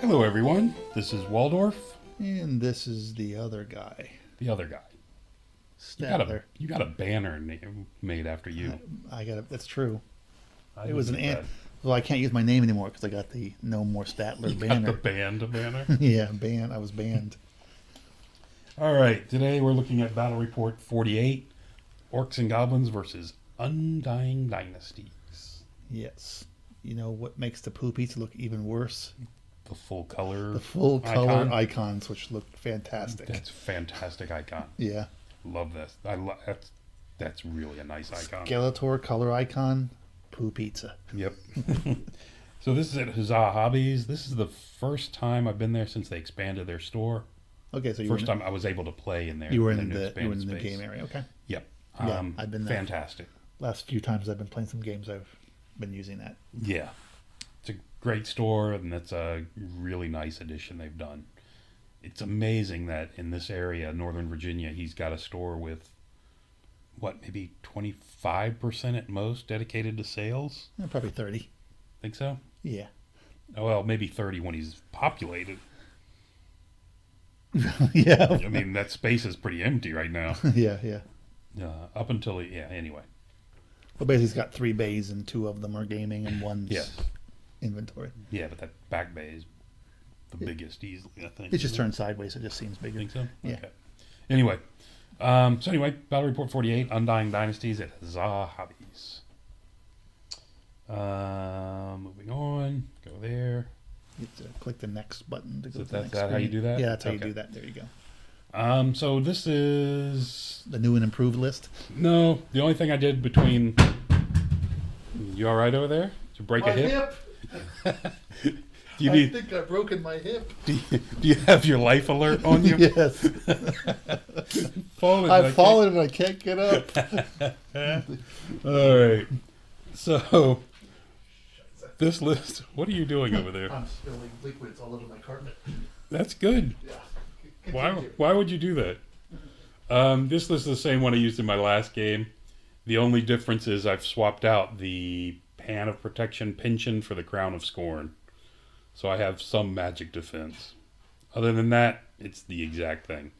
Hello, everyone. This is Waldorf. And this is the other guy. The other guy. Statler. You got a banner made after you. I got it. That's true. I It was an didn't get ant. Well, I can't use my name anymore because I got the No More Statler that. You got banner. the band banner. Yeah, banned. I was banned. All right. Today we're looking at Battle Report 48, Orcs and Goblins versus Undying Dynasties. Yes. You know what makes the poo pizza look even worse? The full color. The full color icon. icons, which look fantastic. That's a fantastic icon. Yeah. Love this. That's really a nice icon. Skeletor color icon, poo pizza. Yep. So this is at Huzzah Hobbies. This is the first time I've been there since they expanded their store. Okay, so First time I was able to play in there. you were in in their the expanded space. game area. Okay. Yep. Yeah, I've been there. Fantastic. Last few times I've been playing some games, I've been using that. Yeah. It's a great store, and that's a really nice addition they've done. It's amazing that in this area, Northern Virginia, he's got a store with, maybe 25% at most dedicated to sales? Probably 30. Think so? Yeah. Well, maybe 30 when he's populated. Yeah. I mean, that space is pretty empty right now. Yeah. Up until, anyway. Well, basically, he's got 3 bays, and 2 of them are gaming, and one's Yes. inventory. Yeah, but that back bay is the biggest easily, I think. It's just turned sideways, so it just seems bigger. Think so? Yeah. Okay. Anyway. Battle Report 48, Undying Dynasties at Huzzah Hobbies. Moving on. Go there. You have to click the next button to go to the That's next that how you screen. do that? Yeah, that's how you Okay. do that. There you go. So this is... The new and improved list. No, the only thing I did between... You all right over there? Did you break a hip? Do you need... think I've broken my hip. Do you have your life alert on you? Yes. I've fallen and I can't get up. All right. So, this list... What are you doing over there? I'm spilling liquids all over my carpet. That's good. Yeah. Why would you do that? This list is the same one I used in my last game. The only difference is I've swapped out the Pan of Protection Pension for the Crown of Scorn. So I have some magic defense. Other than that, it's the exact thing.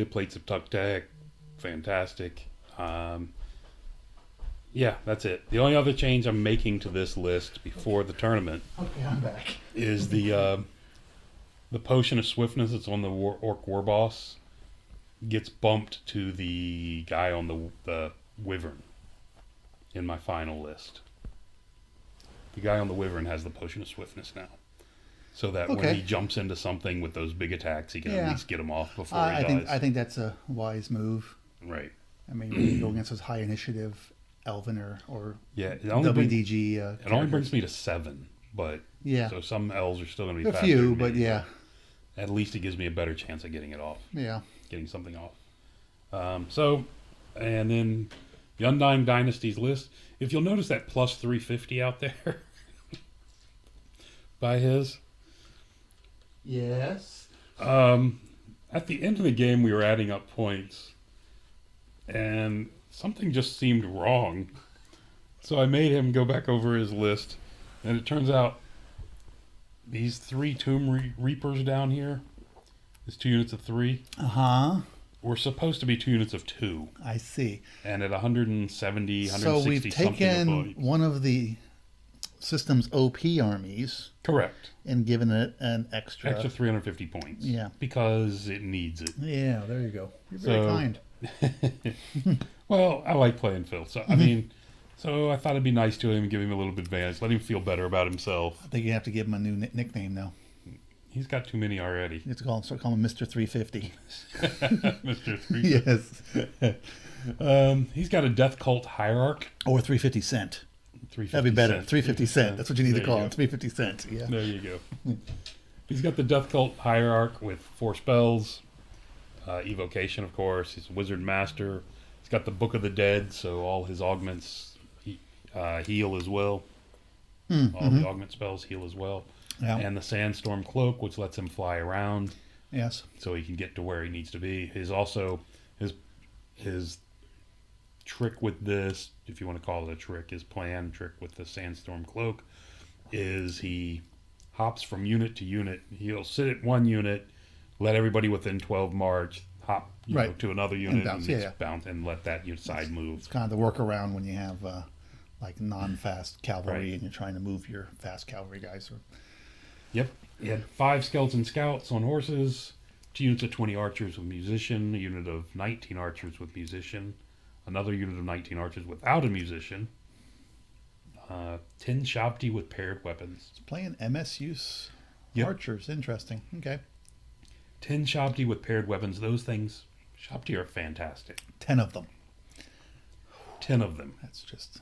Plates of Tuck Tech. Fantastic. Yeah, that's it. The only other change I'm making to this list before the tournament Okay, I'm back. is the Potion of Swiftness that's on the Orc War Boss gets bumped to the guy on the Wyvern in my final list. The guy on the Wyvern has the Potion of Swiftness now. So that when he jumps into something with those big attacks, he can at least get him off before he dies. I think that's a wise move. Right. I mean, when you go against those high initiative Elven or it WDG. It only brings me to 7, but yeah. So some L's are still going to be A faster few, than me, but yeah. At least it gives me a better chance of getting it off. Yeah. Getting something off. And then the Undying Dynasties list. If you'll notice that plus 350 out there by his. Yes. At the end of the game, we were adding up points, and something just seemed wrong. So I made him go back over his list, and it turns out these 3 Tomb Reapers down here, these 2 units of 3, were supposed to be 2 units of 2. I see. And at 170, 160 So we've taken something one of the system's OP armies. Correct. And given it an extra 350 points. Yeah. Because it needs it. Yeah, there you go. You're very kind. Well, I like playing Phil. So, I mean, so I thought it'd be nice to him and give him a little bit of advantage. Let him feel better about himself. I think you have to give him a new nickname now. He's got too many already. You have to start calling him Mr. 350. Mr. 350. Yes. He's got a Death Cult Hierarch. Or 350 cent. 350 That'd be better. cent. 350 cent. That's what you need There to call you him. 350 cent. Yeah. There you go. He's got the Death Cult Hierarch with 4 spells. Evocation, of course. He's a Wizard Master. He's got the Book of the Dead, so all his augments heal as well. All the augment spells heal as well. Yeah. And the Sandstorm Cloak, which lets him fly around. Yes. So he can get to where he needs to be. His trick with this, if you want to call it a trick, his trick with the Sandstorm Cloak, is he hops from unit to unit. He'll sit at one unit, let everybody within 12 march hop to another unit and bounce and let that side move. It's kind of the workaround when you have like non-fast cavalry and you're trying to move your fast cavalry guys. Yep. He had 5 skeleton scouts on horses, 2 units of 20 archers with musician, a unit of 19 archers with musician, another unit of 19 archers without a musician, 10 Shabti with paired weapons. It's playing MS use archers. Interesting. Okay. 10 Shabti with paired weapons. Those things, Shabti are fantastic. 10 of them. 10 of them. That's just.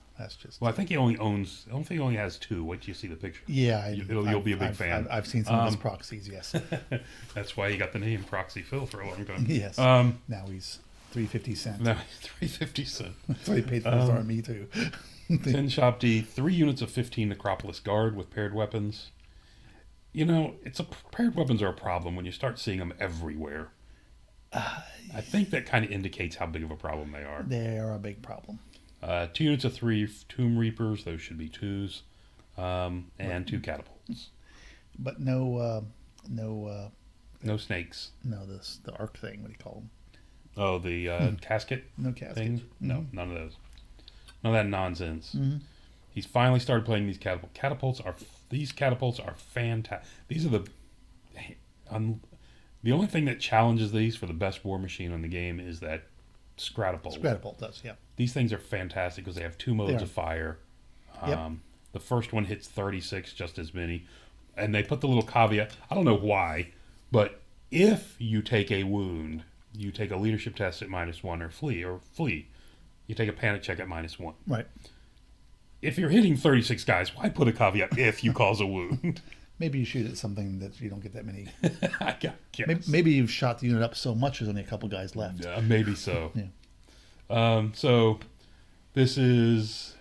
Well, I think he only owns. I don't think he only has 2. Wait till you see the picture. Yeah, you'll be a big fan. I've seen some of his proxies. Yes. That's why he got the name Proxy Phil for a long time. Yes. Now he's 350 cents. Now he's 350 cents. That's what he paid for his army too. 10 Shabti, 3 units of 15 Necropolis Guard with paired weapons. Paired weapons are a problem when you start seeing them everywhere. I think that kind of indicates how big of a problem they are. They are a big problem. 2 units of 3 Tomb Reapers, those should be 2s, and 2 catapults. But no snakes. No, the arc thing. What do you call them? Oh, the casket. No casket. Thing? Mm-hmm. No, none of those. None of that nonsense. Mm-hmm. He's finally started playing these catapults. These catapults are fantastic. These are the only thing that challenges these for the best war machine in the game is that Scratapult. Scratapult does, yeah. These things are fantastic because they have 2 modes of fire. The first one hits 36, just as many. And they put the little caveat, I don't know why, but if you take a wound, you take a leadership test at -1 or flee. You take a panic check at -1. Right. If you're hitting 36 guys, why put a caveat if you cause a wound? Maybe you shoot at something that you don't get that many. I guess. Maybe you've shot the unit up so much there's only a couple guys left. Yeah, maybe so. Yeah. So this is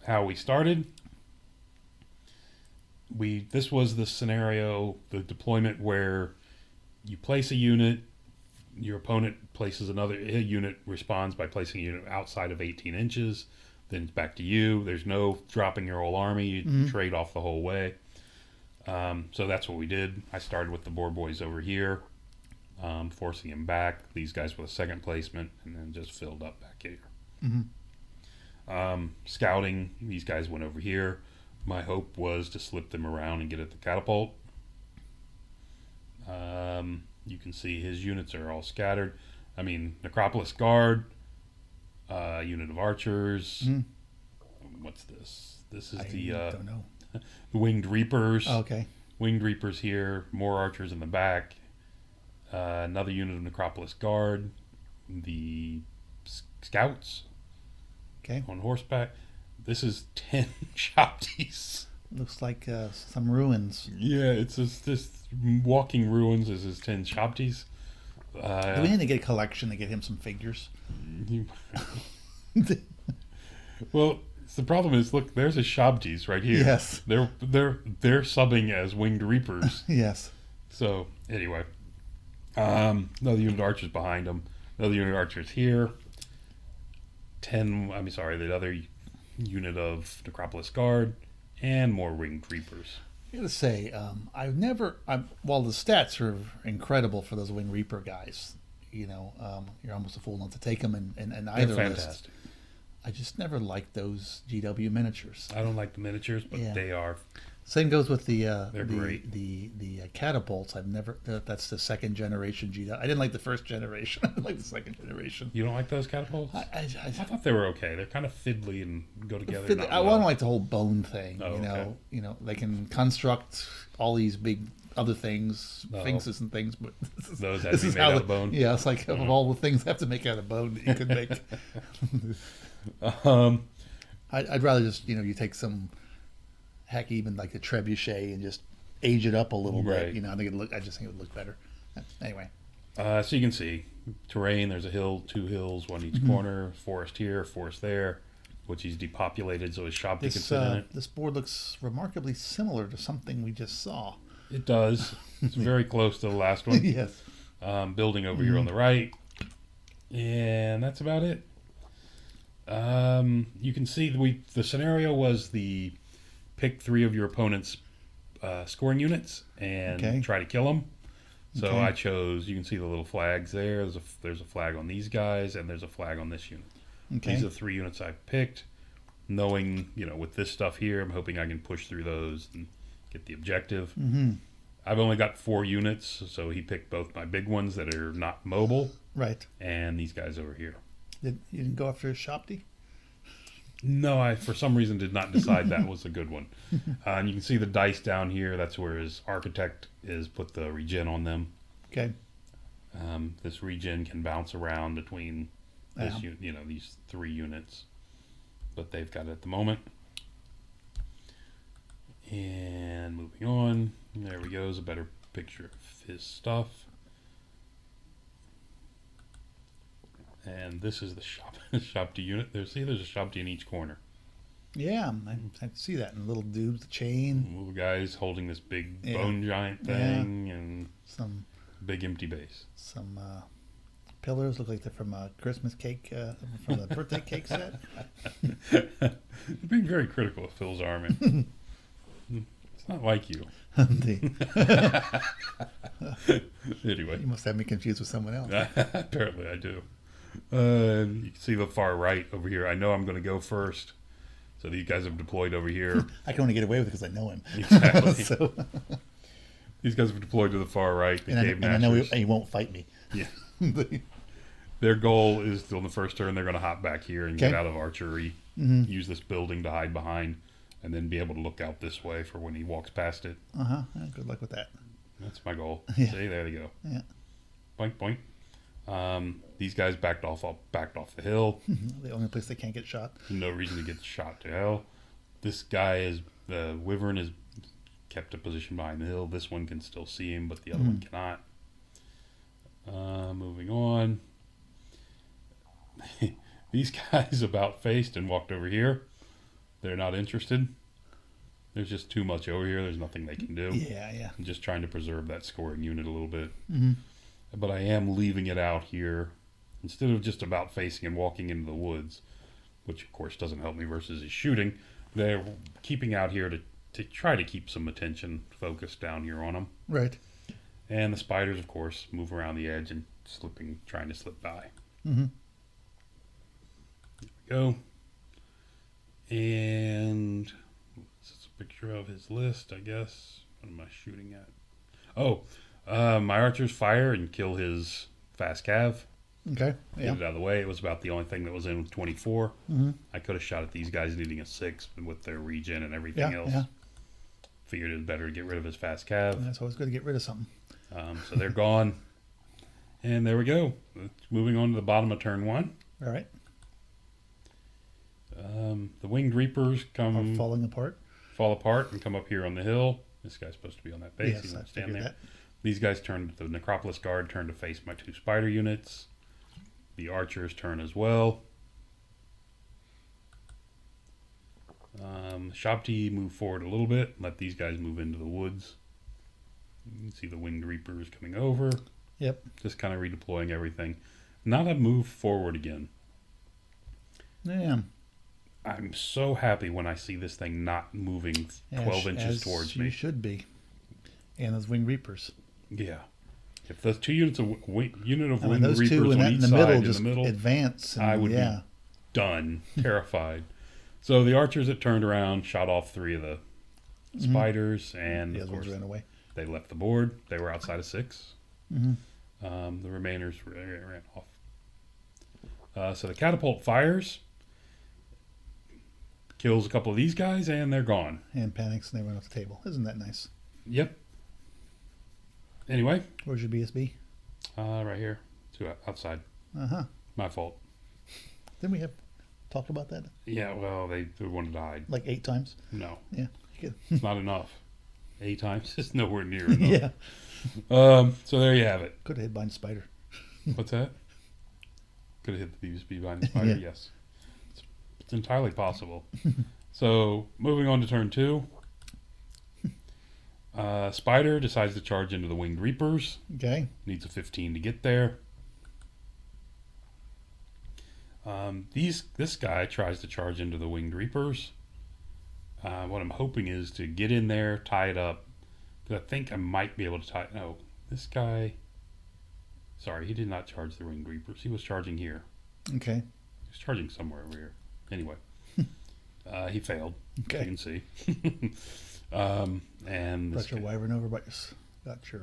how we started. This was the scenario, the deployment where you place a unit, your opponent places another unit, responds by placing a unit outside of 18 inches, then it's back to you. There's no dropping your whole army. You trade off the whole way. So that's what we did. I started with the boar boys over here, forcing him back. These guys with a second placement, and then just filled up back here. Mm-hmm. Scouting, these guys went over here. My hope was to slip them around and get at the catapult. You can see his units are all scattered. I mean, Necropolis Guard, unit of archers. Mm-hmm. What's this? This is I don't know. the Winged Reapers. Oh, okay. Winged Reapers here, more archers in the back. Another unit of Necropolis Guard. The scouts. Okay. On horseback. This is 10 Shabtis. Looks like some ruins. Yeah, it's just walking ruins. This is 10 Shabtis. Do we need to get a collection to get him some figures? Well, the problem is, look, there's a Shabtis right here. Yes. They're subbing as Winged Reapers. Yes. So anyway, another unit of archers behind them. Another unit of archers here. The other unit of Necropolis Guard, and more Winged Reapers. I gotta say, while the stats are incredible for those Winged Reaper guys, you're almost a fool not to take them in either list. I just never liked those GW miniatures. I don't like the miniatures, but they are. Same goes with the They're great. The catapults. That's the second generation GW. I didn't like the first generation. I like the second generation. You don't like those catapults? I thought they were okay. They're kind of fiddly and go together. I don't like the whole bone thing. Oh, okay. They can construct all these big other things, sphinxes and things, but those have to be made out of bone. Yeah, it's like of all the things that have to make out of bone that you could make. I'd rather just you take some. Heck, even like the trebuchet and just age it up a little bit. I just think it would look better. Anyway. So you can see terrain. There's a hill, 2 hills, one each corner. Forest here, forest there, which he's depopulated, so his shop can sit in it. This board looks remarkably similar to something we just saw. It does. It's very close to the last one. Yes. Building over here on the right, and that's about it. You can see the scenario was the pick 3 of your opponent's scoring units and try to kill them. So I chose. You can see the little flags there. There's a flag on these guys, and there's a flag on this unit. These are the 3 units I picked. Knowing, with this stuff here, I'm hoping I can push through those and get the objective. I've only got 4 units, so he picked both my big ones that are not mobile, right, and these guys over here. You didn't go after Shopty? No, I for some reason did not decide that was a good one. And you can see the dice down here. That's where his architect is put the regen on them. Okay. This regen can bounce around between these 3 units, but they've got it at the moment. And moving on, there we go. Is a better picture of his stuff. And this is the Shopty unit. There's a Shopty in each corner. Yeah, I see that. And little dude with the chain. Little guys holding this big bone giant thing and some big empty base. Some pillars look like they're from a Christmas cake, from the birthday cake set. You're being very critical of Phil's army. It's not like you. Anyway. You must have me confused with someone else. Apparently I do. You can see the far right over here. I know I'm going to go first. So these guys have deployed over here. I can only get away with it because I know him. Exactly. So. These guys have deployed to the far right. And I know he won't fight me. Yeah. Their goal is on the first turn, they're going to hop back here and get out of archery, use this building to hide behind, and then be able to look out this way for when he walks past it. Good luck with that. That's my goal. Yeah. See, there they go. Yeah. Boink, boink. These guys backed off the hill. The only place they can't get shot. No reason to get shot to hell. This guy the wyvern is kept a position behind the hill. This one can still see him, but the other one cannot. Moving on. These guys about faced and walked over here. They're not interested. There's just too much over here. There's nothing they can do. Yeah. I'm just trying to preserve that scoring unit a little bit. But I am leaving it out here instead of just about facing and walking into the woods, which of course doesn't help me versus his shooting. They're keeping out here to try to keep some attention focused down here on them. Right. And the spiders, of course, move around the edge and trying to slip by. There we go. And this is a picture of his list, I guess. What am I shooting at? Oh, my archers fire and kill his fast cav. Okay. Yeah. Get it out of the way. It was about the only thing that was in with 24. I could have shot at these guys needing a 6, but with their regen and everything else. Yeah. Figured it was better to get rid of his fast cav. That's always good to get rid of something. So they're gone. And there we go. Moving on to the bottom of turn 1. All right. The winged reapers Are falling apart. Fall apart and come up here on the hill. This guy's supposed to be on that base. Yes, He won't I stand figured there. that. These guys turned, the Necropolis Guard turned to face my 2 spider units. The archers turn as well. Shopti move forward a little bit. Let these guys move into the woods. You can see the winged reapers coming over. Yep. Just kind of redeploying everything. Not a move forward again. Yeah. I'm so happy when I see this thing not moving 12 inches towards me. You should be. And those winged reapers. Yeah. If those 2 units of winged those reapers two on in each the side middle in just the middle, advance. And, I would be done, terrified. So the archers that turned around shot off 3 of the spiders, and the of other course ones ran away. they left the board. They were outside of 6. The remainers ran off. So the catapult fires, kills a couple of these guys, and they're gone. And panics and they run off the table. Isn't that nice? Yep. Anyway. Where's your BSB? Right here. 2 outside. My fault. Didn't we have talked about that? Yeah, well, they wanted to hide. Like 8 times? No. Yeah. Good. It's not enough. 8 times is nowhere near enough. Yeah. So there you have it. Could have hid behind a spider. What's that? Could have hit the BSB behind the spider? Yeah. Yes. It's entirely possible. So, moving on to turn 2. Spider decides to charge into the Winged Reapers. Okay. Needs a 15 to get there. This guy tries to charge into the Winged Reapers. What I'm hoping is to get in there, tie it up. Because I think I might be able to tie. No, this guy. Sorry, he did not charge the Winged Reapers. He was charging here. Okay. He was charging somewhere over here. Anyway, he failed. Okay. You can see. And Brought your wyvern over, but got your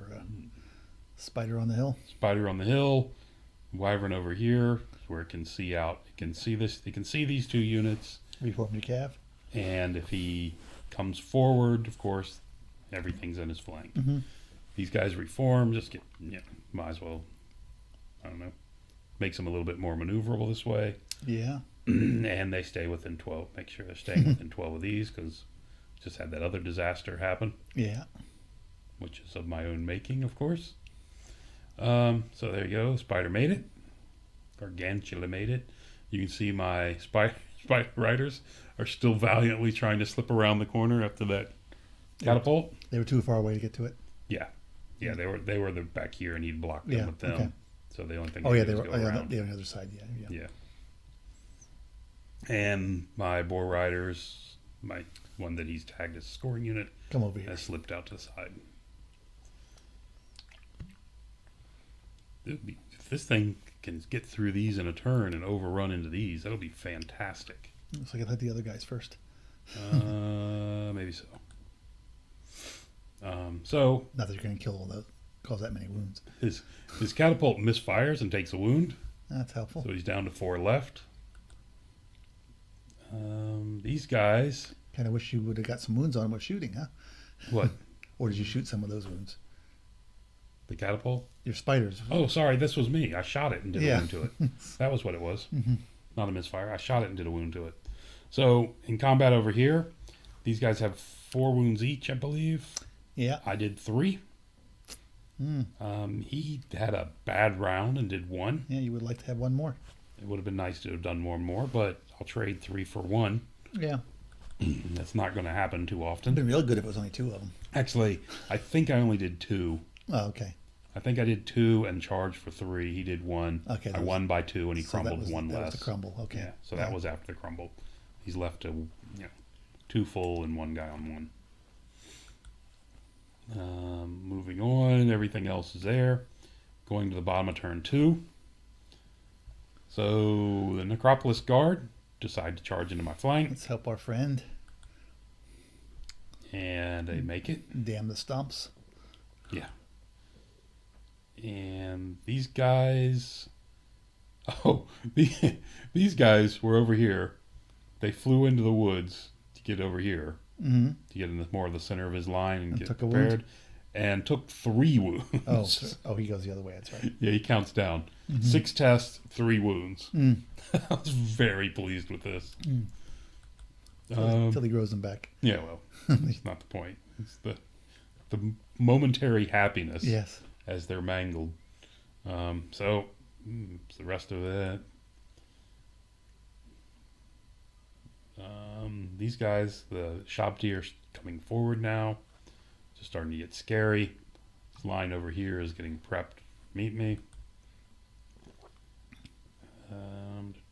spider on the hill. Spider on the hill. Wyvern over here, where it can see out. It can see this. It can see these two units. Reform your calf. And if he comes forward, of course, everything's in his flank. Mm-hmm. These guys reform. Just get. Yeah, might as well. I don't know. Makes them a little bit more maneuverable this way. Yeah. And they stay within 12. Make sure they're staying within 12 of these, because just had that other disaster happen. Yeah. Which is of my own making, of course. So there you go. Spider made it. Gargantula made it. You can see my spider riders are still valiantly trying to slip around the corner after that catapult. They were too far away to get to it. Yeah. Yeah, they were back here, and he'd blocked them with them. Okay. So the only thing they were on the other side. Yeah. And my boar riders, my one that he's tagged as a scoring unit, come over here, has slipped out to the side. If this thing can get through these in a turn and overrun into these, that'll be fantastic. Looks like I hit the other guys first. Maybe so. So not that you're going to kill all those, cause that many wounds. His catapult misfires and takes a wound. That's helpful. So he's down to 4 left. These guys. Kind of wish you would have got some wounds on him with shooting, huh? What? Or did you shoot some of those wounds? The catapult? Your spiders. Oh, sorry, this was me. I shot it and did a wound to it. That was what it was. Mm-hmm. Not a misfire. I shot it and did a wound to it. So in combat over here, these guys have 4 wounds each, I believe. Yeah. I did 3. He had a bad round and did 1. Yeah, you would like to have 1 more. It would have been nice to have done more, but I'll trade 3 for 1. Yeah. That's not going to happen too often. It'd been real good if it was only 2 of them. Actually, I think I only did 2. Oh, okay. I think I did 2 and charged for 3. He did 1. Okay. I won by 2, and he crumbled 1 less. That was the crumble. Okay. Yeah. So that was after the crumble. He's left 2 full and 1 guy on 1. Moving on, everything else is there. Going to the bottom of turn 2. So the Necropolis Guard decide to charge into my flank. Let's help our friend. And they make it. Damn the stumps. Yeah. And these guys... Oh, these guys were over here. They flew into the woods to get over here. Mm-hmm. To get in the, more of the center of his line and get took prepared. And took 3 wounds. Oh, he goes the other way. That's right. Yeah, he counts down. 6 tests, 3 wounds. I was very pleased with this. Until he grows them back. Yeah, well, that's not the point. It's the momentary happiness. Yes. As they're mangled. So the rest of it. These guys, the Shabti are coming forward now. Just starting to get scary. This line over here is getting prepped. Meet me. I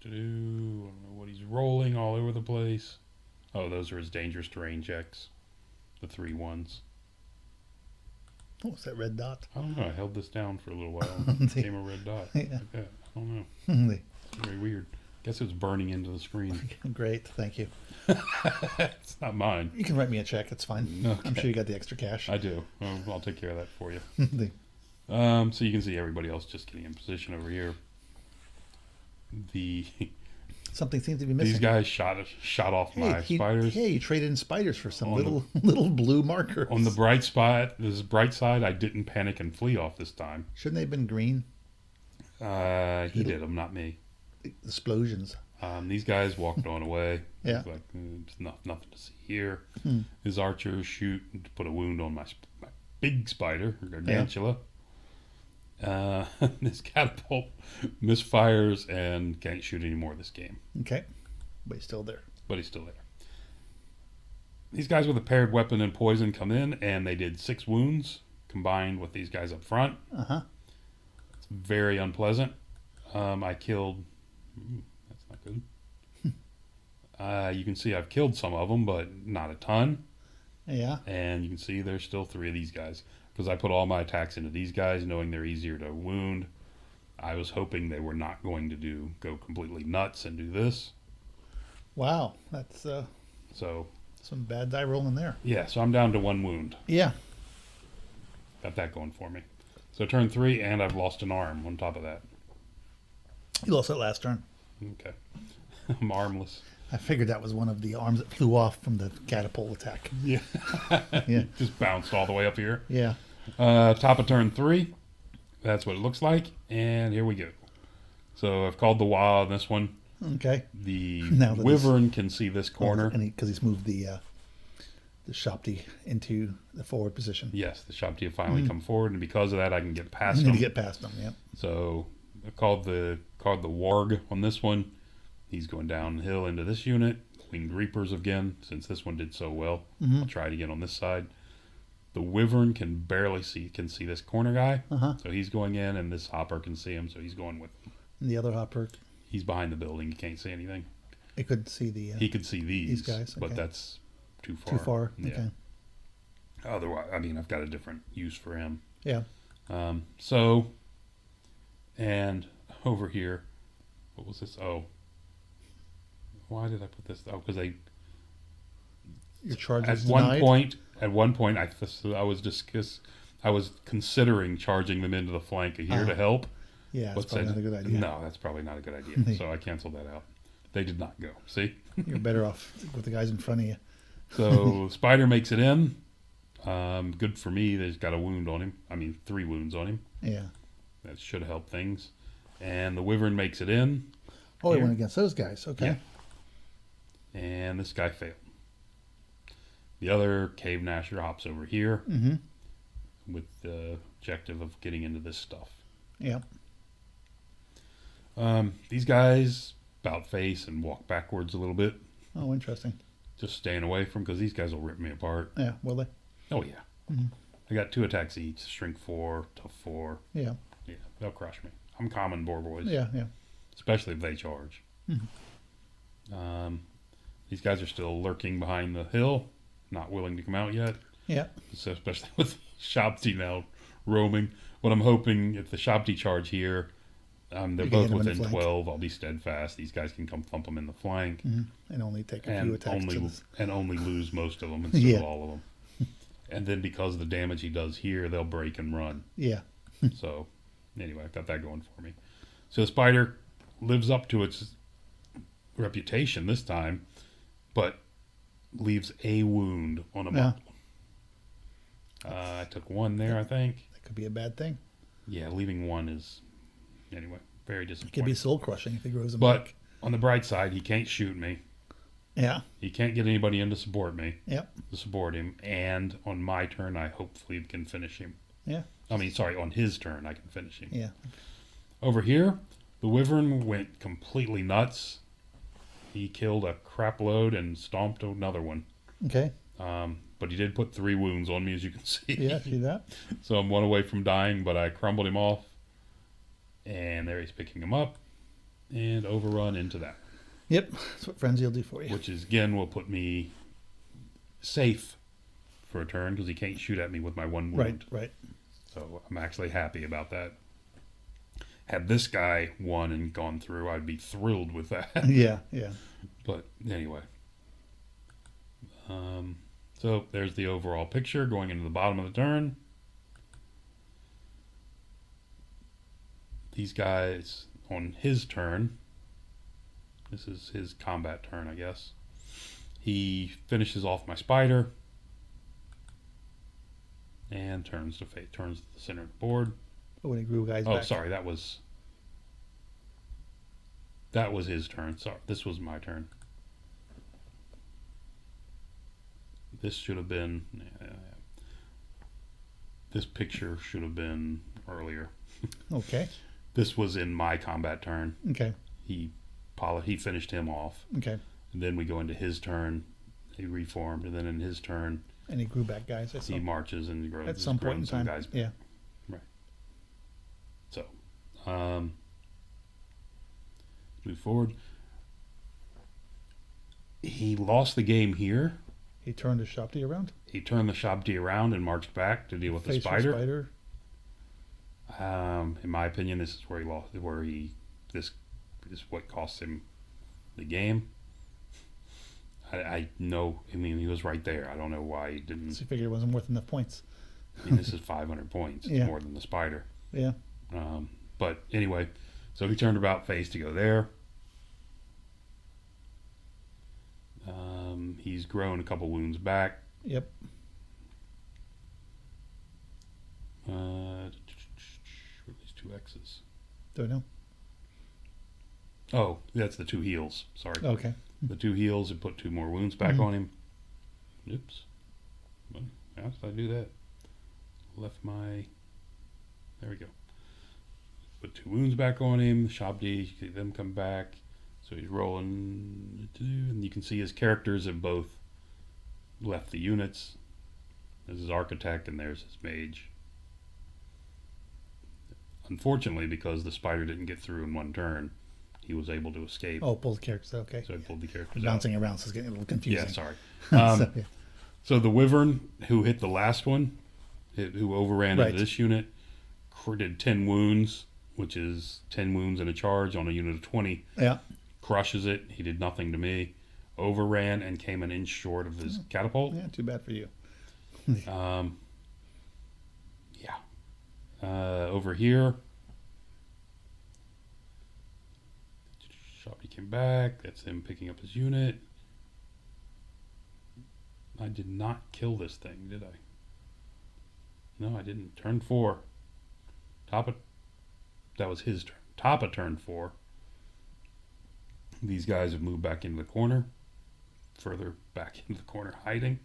don't know what he's rolling all over the place. Oh, those are his dangerous terrain checks. The 3 ones. What was that red dot? I don't know. I held this down for a little while. It became a red dot. Yeah. Like that. I don't know. It's very weird. Guess it's burning into the screen. Great. Thank you. It's not mine. You can write me a check. It's fine. Okay. I'm sure you got the extra cash. I do. I'll take care of that for you. So you can see everybody else just getting in position over here. Something seems to be missing. These guys shot off my spiders. Hey, you traded in spiders for some little blue markers. On the bright side, I didn't panic and flee off this time. Shouldn't they have been green? He did them, not me. Explosions. These guys walked on away. Yeah. It's like there's nothing to see here. His archers shoot to put a wound on my big spider, Gargantula. This catapult misfires and can't shoot anymore this game. Okay. But he's still there. These guys with a paired weapon and poison come in, and they did 6 wounds combined with these guys up front. Uh-huh. It's very unpleasant. I killed... that's not good. You can see I've killed some of them, but not a ton. Yeah. And you can see there's still 3 of these guys. Because I put all my attacks into these guys, knowing they're easier to wound. I was hoping they were not going to go completely nuts and do this. Wow, that's So some bad die rolling there. yeah, so I'm down to 1 wound. Yeah. Got that going for me. So turn 3, and I've lost an arm on top of that. You lost that last turn. Okay. I'm armless. I figured that was one of the arms that flew off from the catapult attack. Yeah. Yeah. Just bounced all the way up here. Yeah. Top of turn 3. That's what it looks like. And here we go. So I've called the Wa on this one. Okay. The Now that Wyvern can see this corner. And because he's moved the Shopti into the forward position. Yes, the Shopti have finally come forward, and because of that, I can get past You them. need to get past them, yep. So I called the Warg on this one. He's going downhill into this unit. Winged Reapers again, since this one did so well. I'll try it again on this side. The Wyvern can barely see this corner guy. So he's going in, and this Hopper can see him, so he's going with him. And the other hopper, He's behind the building. You can't see anything. it couldn't see the He could see these guys, but okay. that's too far. too far. Yeah. Okay. Otherwise, I mean, I've got a different use for him. Yeah. So, and over here, what was this? Oh, why did I put this? Oh, because Your charge at is one denied. point, I was considering charging them into the flank here to help. Yeah, that's but probably said, not a good idea. No, that's probably not a good idea. So I canceled that out. They did not go. See? You're better off with the guys in front of you. So Spider makes it in. Good for me. There's got a wound on him. I mean, 3 wounds on him. Yeah. That should help things. And the Wyvern makes it in. Oh, he Here. went against those guys. Okay. Yeah. And this guy failed. The other Cave Nasher hops over here with the objective of getting into this stuff. Yeah. These guys about face and walk backwards a little bit. Oh, interesting. Just staying away from, because these guys will rip me apart. Yeah. Will they? Oh, yeah. I got 2 attacks each. Shrink 4, tough 4. Yeah. Yeah, they'll crush me. I'm common boar boys. Yeah. Yeah. Especially if they charge. These guys are still lurking behind the hill, not willing to come out yet. Yeah. So especially with Shopti now roaming. What I'm hoping, if the Shopti charge here, they're You can both hit 'em in the within flank. 12. I'll be steadfast. These guys can come thump them in the flank And only take a few and attacks to this. only lose most of them instead Yeah. of all of them. And then because of the damage he does here, they'll break and run. Yeah. So anyway, I've got that going for me. So the Spider lives up to its reputation this time, but leaves a wound on a Yeah. muscle. I took 1 there, I think. That could be a bad thing. Yeah, leaving 1 is, anyway, very It could disappointing. be soul crushing if he grows them But back. on the bright side, he can't shoot me. Yeah. He can't get anybody in to support me, Yep. to support him. And on my turn, I hopefully can finish him. Yeah. I mean, sorry, on his turn, I can finish him. Yeah. Over here, the Wyvern went completely nuts. He killed a crap load and stomped another one. Okay. But he did put 3 wounds on me, as you can see. Yeah. See that? So I'm 1 away from dying, but I crumbled him off. And there he's picking him up. And overrun into that. Yep. That's what frenzy will do for you. Which is, again, will put me safe for a turn, because he can't shoot at me with my 1 wound. Right. Right. So I'm actually happy about that. Had this guy won and gone through, I'd be thrilled with that. Yeah. Yeah. But anyway. So there's the overall picture going into the bottom of the turn. These guys on his turn, this is his combat turn, I guess. He finishes off my spider and turns to the center of the board. But when he grew guys Oh, back. sorry, that was his turn. Sorry, this was my turn. This should have been. This picture should have been earlier. Okay. This was in my combat turn. Okay. He finished him off, Okay. and then we go into his turn. He reformed, and then in his turn, And he grew back guys. I saw. he marches and grows. At some point in some time. guys back. Yeah. So, move forward. He lost the game here. He turned his Shabdi around. He turned the Shabdi around and marched back to deal with the Face for spider. In my opinion, this is where he lost. This is what cost him the game. I know. I mean, he was right there. I don't know why he didn't. So he figured it wasn't worth enough points. I mean, this is 500 points. It's Yeah. more than the spider. Yeah. But anyway, so he turned about face to go there. He's grown a couple wounds back. Yep. What are these two X's? Don't know. Oh, that's the two heals. Sorry. Okay. The two heals and put 2 more wounds back on him. Oops. Well, how did I do that? Left my... There we go. Put 2 wounds back on him. Shabdi, see them come back. So he's rolling. And you can see his characters have both left the units. There's his architect and there's his mage. Unfortunately, because the spider didn't get through in one turn, he was able to escape. Oh, pull the characters. Okay. So I pulled the characters Bouncing out. around, so it's getting a little confusing. Yeah, sorry. Yeah. So the wyvern who hit the last one, who overran Right. into this unit, did 10 wounds, which is 10 wounds in a charge on a unit of 20. Yeah. Crushes it. He did nothing to me. Overran and came an inch short of his catapult. Yeah. Too bad for you. Over here, Shabdi came back. That's him picking up his unit. I did not kill this thing, did I? No, I didn't. Turn 4. That was his turn. Top of turn 4. These guys have moved back into the corner. Further back into the corner, hiding.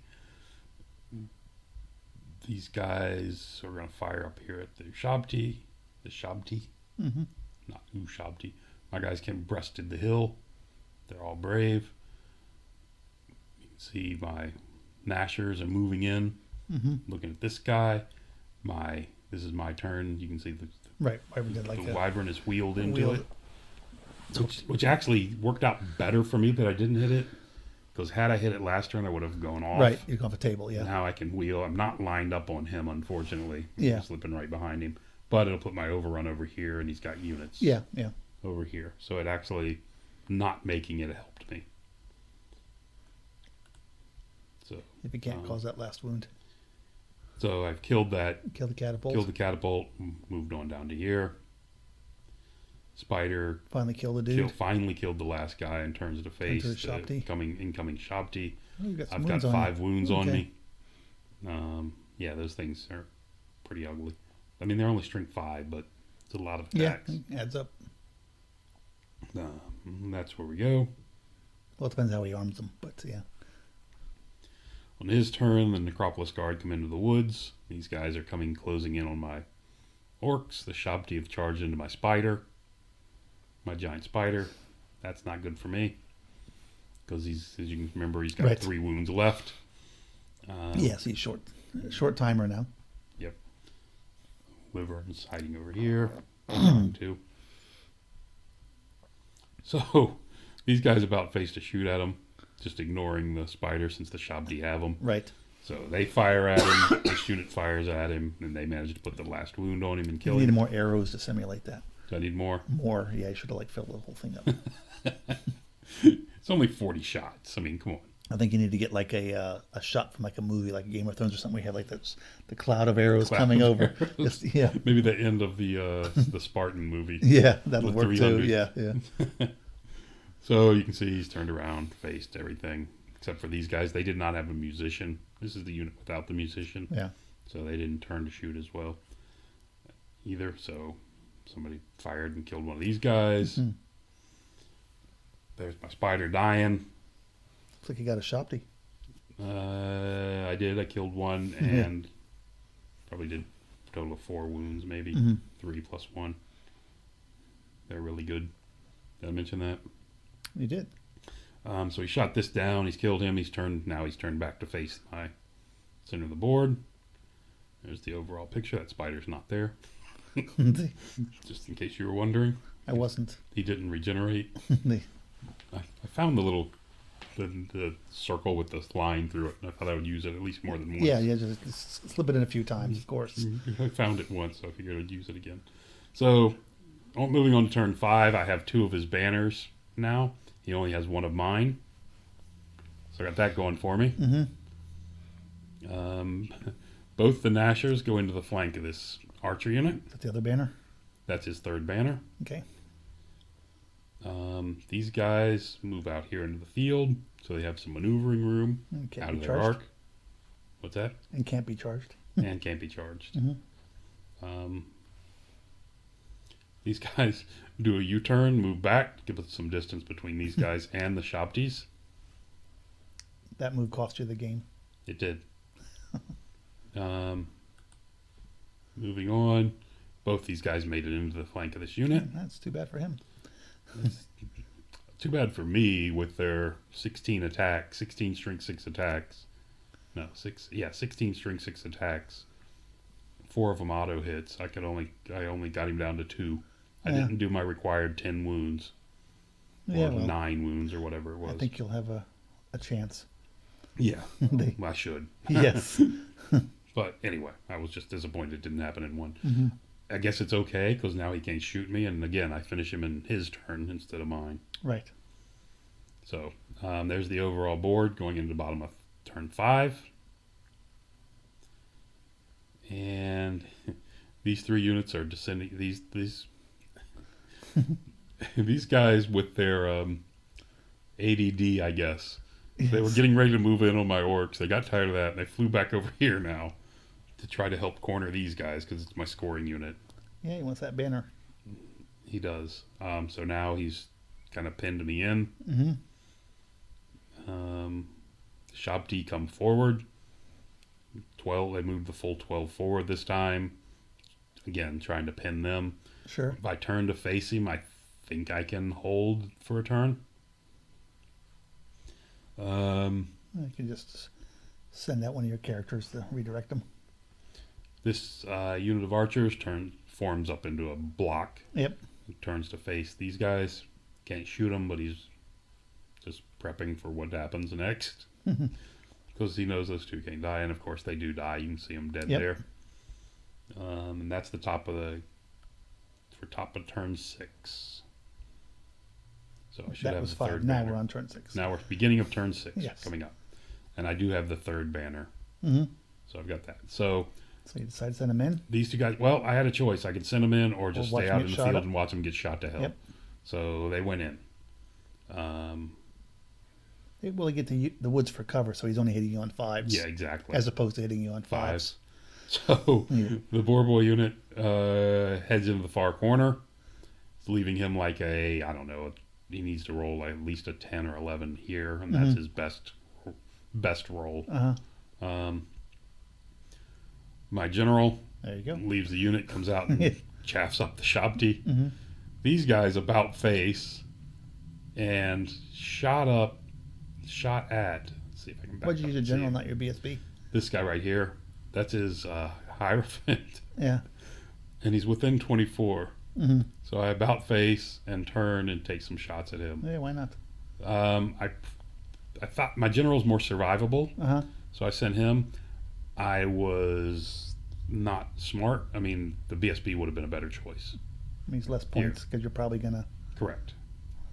These guys are going to fire up here at the Shabdi. Mm-hmm. Not Shabdi. My guys breasted the hill. They're all brave. You can see my Nashers are moving in. Mm-hmm. Looking at this guy. This is my turn. You can see the Right. Wyvern did like the that. wyvern is wheeled into it. Which actually worked out better for me that I didn't hit it. Because had I hit it last turn, I would have gone off. Right. You go off a table. Yeah. Now I can wheel. I'm not lined up on him, unfortunately. Yeah. I'm slipping right behind him. But it'll put my overrun over here, and he's got units Yeah. Yeah. over here. So it actually, not making it helped me. So If you can't cause that last wound, I've killed that. kill the catapult. Killed the catapult. Moved on down to here. Spider Finally kill the dude. finally killed the last guy and turns to face Turns to Shabdi. incoming Shabdi. Oh, you got some I've got wounds on 5 you. wounds on Okay. me. Yeah, those things are pretty ugly. I mean, they're only strength 5, but it's a lot of Yeah. attacks. Adds up. That's where we go. Well, it depends how he arms them, but yeah. On his turn, the Necropolis Guard come into the woods. These guys are closing in on my orcs. The Shabdi have charged into my spider. My giant spider. That's not good for me. Because as you can remember, he's got Right. 3 wounds left. Yes, he's short timer now. Yep. Wyvern's hiding over here. Too. So, these guys about face to shoot at him. Just ignoring the spider since the Shabdi have him. Right. So they fire at him. The unit fires at him. And they manage to put the last wound on him and kill You him. need more arrows to simulate that. Do I need more? More. Yeah, you should have filled the whole thing up. It's only 40 shots. I mean, come on. I think you need to get a shot from a movie like Game of Thrones or something. We have the cloud of arrows coming over. Just, yeah. Maybe the end of the Spartan movie. Yeah, that'll The work too. 300. Yeah, yeah. So you can see he's turned around, faced everything, except for these guys. They did not have a musician. This is the unit without the musician. Yeah. So they didn't turn to shoot as well either. So somebody fired and killed one of these guys. Mm-hmm. There's my spider dying. Looks like you got a Shabdi. I did. I killed one and probably did a total of 4 wounds, maybe 3 plus 1. They're really good. Did I mention that? You did. So he shot this down. He's killed him. Now he's turned back to face my center of the board. There's the overall picture. That spider's not there. Just in case you were wondering. I wasn't. He didn't regenerate. The- I found the little the circle with the line through it. And I thought I would use it at least more than once. Yeah, just slip it in a few times, of course. I found it once, so I figured I'd use it again. So, moving on to turn 5, I have 2 of his banners now. He only has 1 of mine. So I got that going for me. Both the Nashers go into the flank of this archer unit. Is that the other banner? That's his 3rd banner. Okay. These guys move out here into the field, so they have some maneuvering room out of their arc. What's that? And can't be charged. And can't be charged. These guys do a U-turn, move back, give us some distance between these guys and the Shabtis. That move cost you the game. It did. Moving on, both these guys made it into the flank of this unit. That's too bad for him. Too bad for me with their 16 string 6 attacks. No, 16 string 6 attacks. 4 of them auto hits. I only got him down to 2. I didn't do my required 10 wounds. Or 9 wounds or whatever it was. I think you'll have a chance. Yeah, I should. Yes. But anyway, I was just disappointed it didn't happen in 1. I guess it's okay because now he can't shoot me, and again, I finish him in his turn instead of mine. Right. So there's the overall board going into the bottom of turn 5. And these 3 units are descending. These these guys with their ADD, I guess. Yes. They were getting ready to move in on my orcs. They got tired of that, and they flew back over here now to try to help corner these guys because it's my scoring unit. Yeah, he wants that banner. He does. So now he's kind of pinned me in. Shabti come forward. 12. They moved the full 12 forward this time. Again, trying to pin them. Sure. If I turn to face him, I think I can hold for a turn. You can just send out one of your characters to redirect them. This unit of archers forms up into a block. Yep. It turns to face these guys. Can't shoot him, but he's just prepping for what happens next. Because he knows those 2 can't die, and of course they do die. You can see them dead there. And that's the top of turn 6. So I should have the 3rd now banner. we're on turn 6. Now we're beginning of turn 6 yes. coming up. And I do have the 3rd banner. So I've got that. So you decide to send them in? These 2 guys, well, I had a choice. I could send them in or just stay out in the field and watch them get shot to hell. Yep. So they went in. Well, he get to the woods for cover, so he's only hitting you on 5s. Yeah, exactly. As opposed to hitting you on 5s. So the Boarboy unit heads into the far corner, leaving him like he needs to roll like at least a 10 or 11 here, and that's his best roll. My general there you go. Leaves the unit, comes out and chaffs up the Shabti. These guys about face and shot at. Let's see if I can back What'd you use a general, it. not your BSB? This guy right here. That's his Hierophant. Yeah. And he's within 24. So I about face and turn and take some shots at him. Yeah, why not? I thought my general's more survivable. So I sent him. I was not smart. I mean, the BSB would have been a better choice. It means less points because you're probably going to... Correct.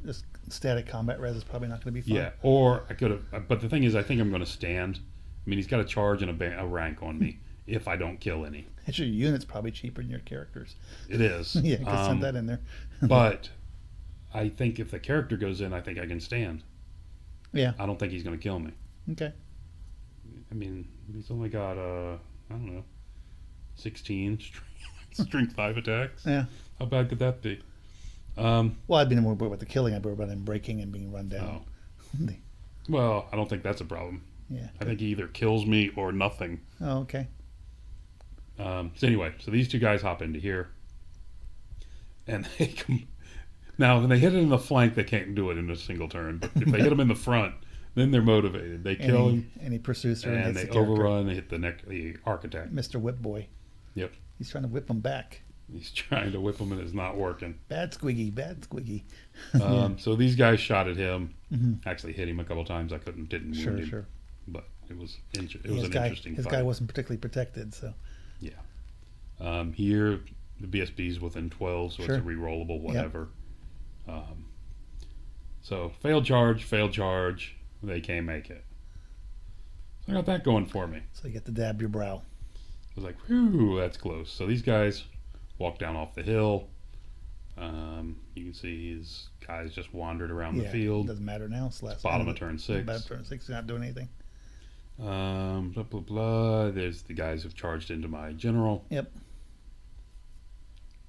Just static combat res is probably not going to be fun. Yeah, or I could have... But the thing is, I think I'm going to stand. I mean, he's got a charge and a rank on me if I don't kill any. Actually, your unit's probably cheaper than your characters. It is. Yeah, you can send that in there. But I think if the character goes in, I think I can stand. Yeah. I don't think he's going to kill me. Okay. I mean, he's only got, 16 strength 5 attacks. Yeah. How bad could that be? Well, I'd been more about the killing. I'd be about him breaking and being run down. Oh. Well, I don't think that's a problem. Yeah. I think he either kills me or nothing. Oh, okay. So anyway, so these 2 guys hop into here. And they come... Now, when they hit it in the flank, they can't do it in a single turn. But if they hit him in the front, then they're motivated. They kill him. And he pursues through and they overrun. They hit the arc attack. Mr. Whip Boy. Yep. He's trying to whip him back. He's trying to whip him and it's not working. Bad squiggy, bad squiggy. So these guys shot at him. Actually hit him a couple times. I didn't wound him. Sure. But it was an His interesting fight. guy wasn't particularly protected, so. Yeah. Here, the BSB's within 12, so it's a re-rollable whatever. Yep. So, failed charge. They can't make it. So I got that going for me. So you get to dab your brow. I was like, whew, that's close. So these guys walk down off the hill. You can see his guys just wandered around the field. It doesn't matter now. It's last bottom of turn 6. Bottom of turn 6, not doing anything. Blah, blah, blah. There's the guys who've charged into my general. Yep.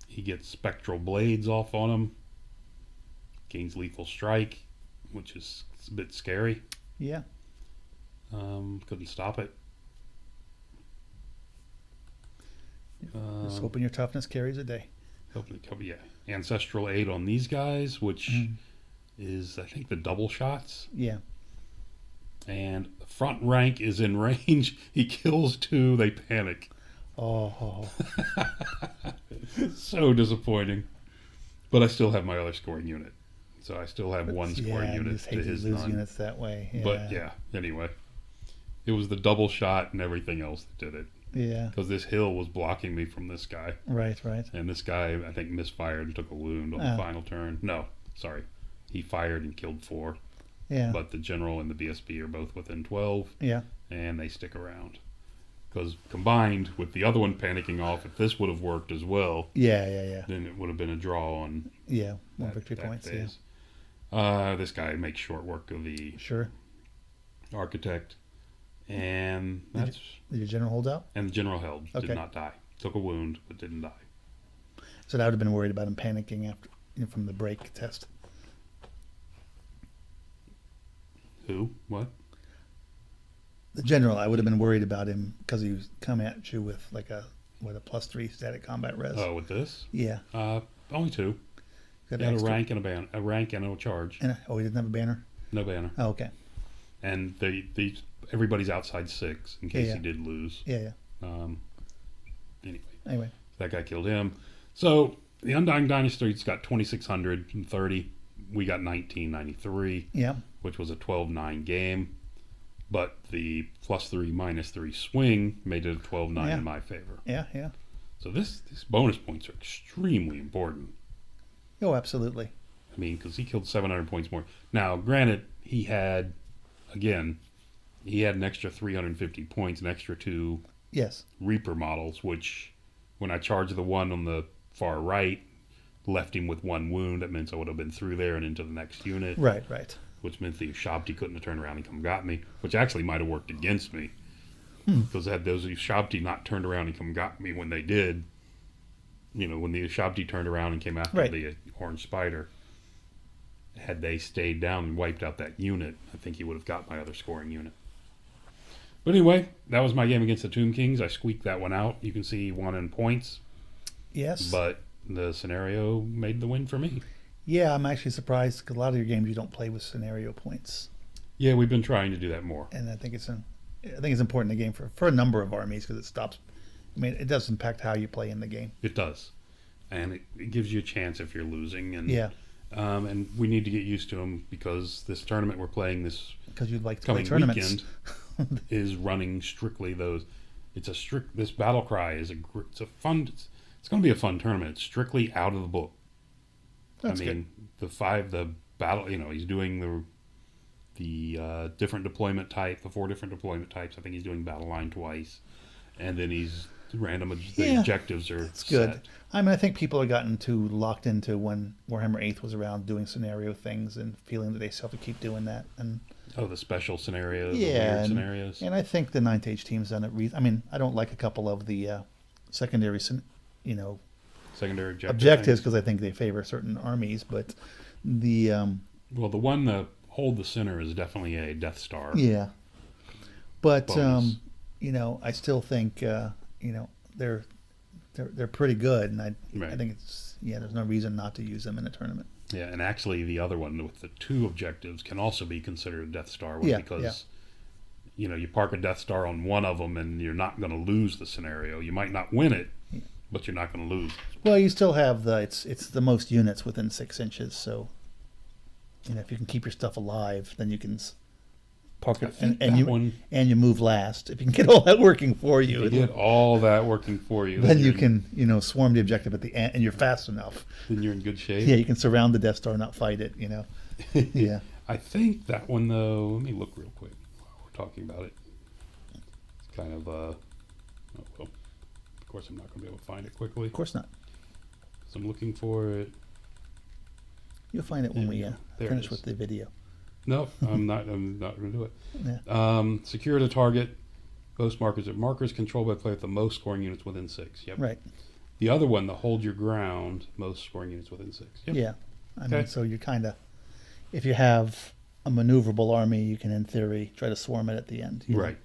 He gets spectral blades off on him. Gains lethal strike, which is a bit scary. Yeah. Couldn't stop it. Just hoping your toughness carries a day. Yeah. Ancestral aid on these guys, which is, I think, the double shots. Yeah. And the front rank is in range. He kills 2. They panic. Oh. So disappointing. But I still have my other scoring unit. So I still have one scoring unit to his lose units that way. Yeah. But anyway. It was the double shot and everything else that did it. Yeah. Because this hill was blocking me from this guy. Right. And this guy, I think, misfired and took a wound on the final turn. No, sorry. He fired and killed 4. Yeah. But the general and the BSB are both within 12. Yeah. And they stick around. Because combined with the other one panicking off, if this would have worked as well, yeah, then it would have been a draw on more victory points. Phase. This guy makes short work of the architect. And that's... Did your general hold out? And the general held. Okay. Did not die. Took a wound, but didn't die. So I would have been worried about him panicking after from the break test. Who? What? The general, I would have been worried about him because he was coming at you with like a +3 static combat res. Oh, with this? Yeah. Only 2. He had a rank and a rank and a charge. And he didn't have a banner? No banner. Oh, okay. And everybody's outside 6 in case he did lose. Yeah. Anyway, that guy killed him. So the Undying Dynasties got 2,630. We got 1993. Yeah. Which was a 12-9 game. But the +3 -3 swing made it a 12-9 in my favor. Yeah. So these bonus points are extremely important. Oh, absolutely. I mean, because he killed 700 points more. Now, granted, he had an extra 350 points, an extra 2 Reaper models, which when I charged the one on the far right, left him with 1 wound. That meant I would have been through there and into the next unit. Right. Which meant the Ushabti couldn't have turned around and come got me, which actually might have worked against me. Because had those Ushabti not turned around and come got me when they did, when the Ushabti turned around and came after the Orange Spider, had they stayed down and wiped out that unit, I think he would have got my other scoring unit. But anyway, that was my game against the Tomb Kings. I squeaked that one out. You can see he won in points. Yes. But the scenario made the win for me. Yeah, I'm actually surprised because a lot of your games you don't play with scenario points. Yeah, we've been trying to do that more. And I think it's important in the game for a number of armies because it stops. I mean, it does impact how you play in the game. It does, and it gives you a chance if you're losing. And and we need to get used to them because this tournament we're playing because you'd like to coming play tournaments weekend is running strictly those. This battle cry is it's going to be a fun tournament. It's strictly out of the book. That's good. The battle, he's doing the different deployment type, the 4 different deployment types. I think he's doing battle line twice, and then he's random. The objectives are It's good. I mean, I think people have gotten too locked into when Warhammer 8th was around doing scenario things and feeling that they still have to keep doing that. And the special scenarios, the weird scenarios. And I think the 9th Age team's done it. I mean, I don't like a couple of the secondary, secondary objectives because I think they favor certain armies, but the the one that hold the center is definitely a Death Star. Yeah, but I still think they're pretty good, and I think there's no reason not to use them in a tournament. Yeah, and actually the other one with the 2 objectives can also be considered a Death Star one because you park a Death Star on one of them and you're not going to lose the scenario. You might not win it. But you're not going to lose. Well, you still have it's the most units within 6 inches, so if you can keep your stuff alive, then you can park it, think and that you move last. If you can get all that working for you, You get all that working for you. then you can swarm the objective at the end, and you're fast enough. Then you're in good shape. Yeah, you can surround the Death Star and not fight it. Yeah. I think that one though. Let me look real quick while we're talking about it. It's kind of oh well. Of course, I'm not going to be able to find it quickly. Of course not. So I'm looking for it. You'll find it when we finish with the video. No, I'm not. I'm not going to do it. Yeah. Secure the target. Most markers controlled by player with the most scoring units within 6. Yep. Right. The other one, the hold your ground, most scoring units within 6. Yep. Yeah. I mean, so you're kind of, if you have a maneuverable army, you can, in theory, try to swarm it at the end. Right.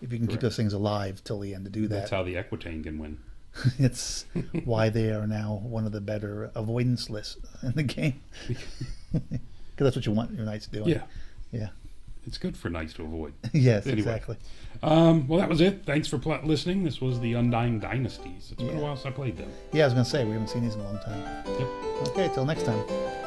If you can keep those things alive till the end to do that. That's how the Equitane can win. It's why they are now one of the better avoidance lists in the game. Because that's what you want your knights doing. Yeah. Yeah. It's good for knights to avoid. Yes, Anyway. exactly. Well, that was it. Thanks for listening. This was the Undying Dynasties. It's been a while since I played them. Yeah, I was going to say, we haven't seen these in a long time. Yep. Okay, till next time.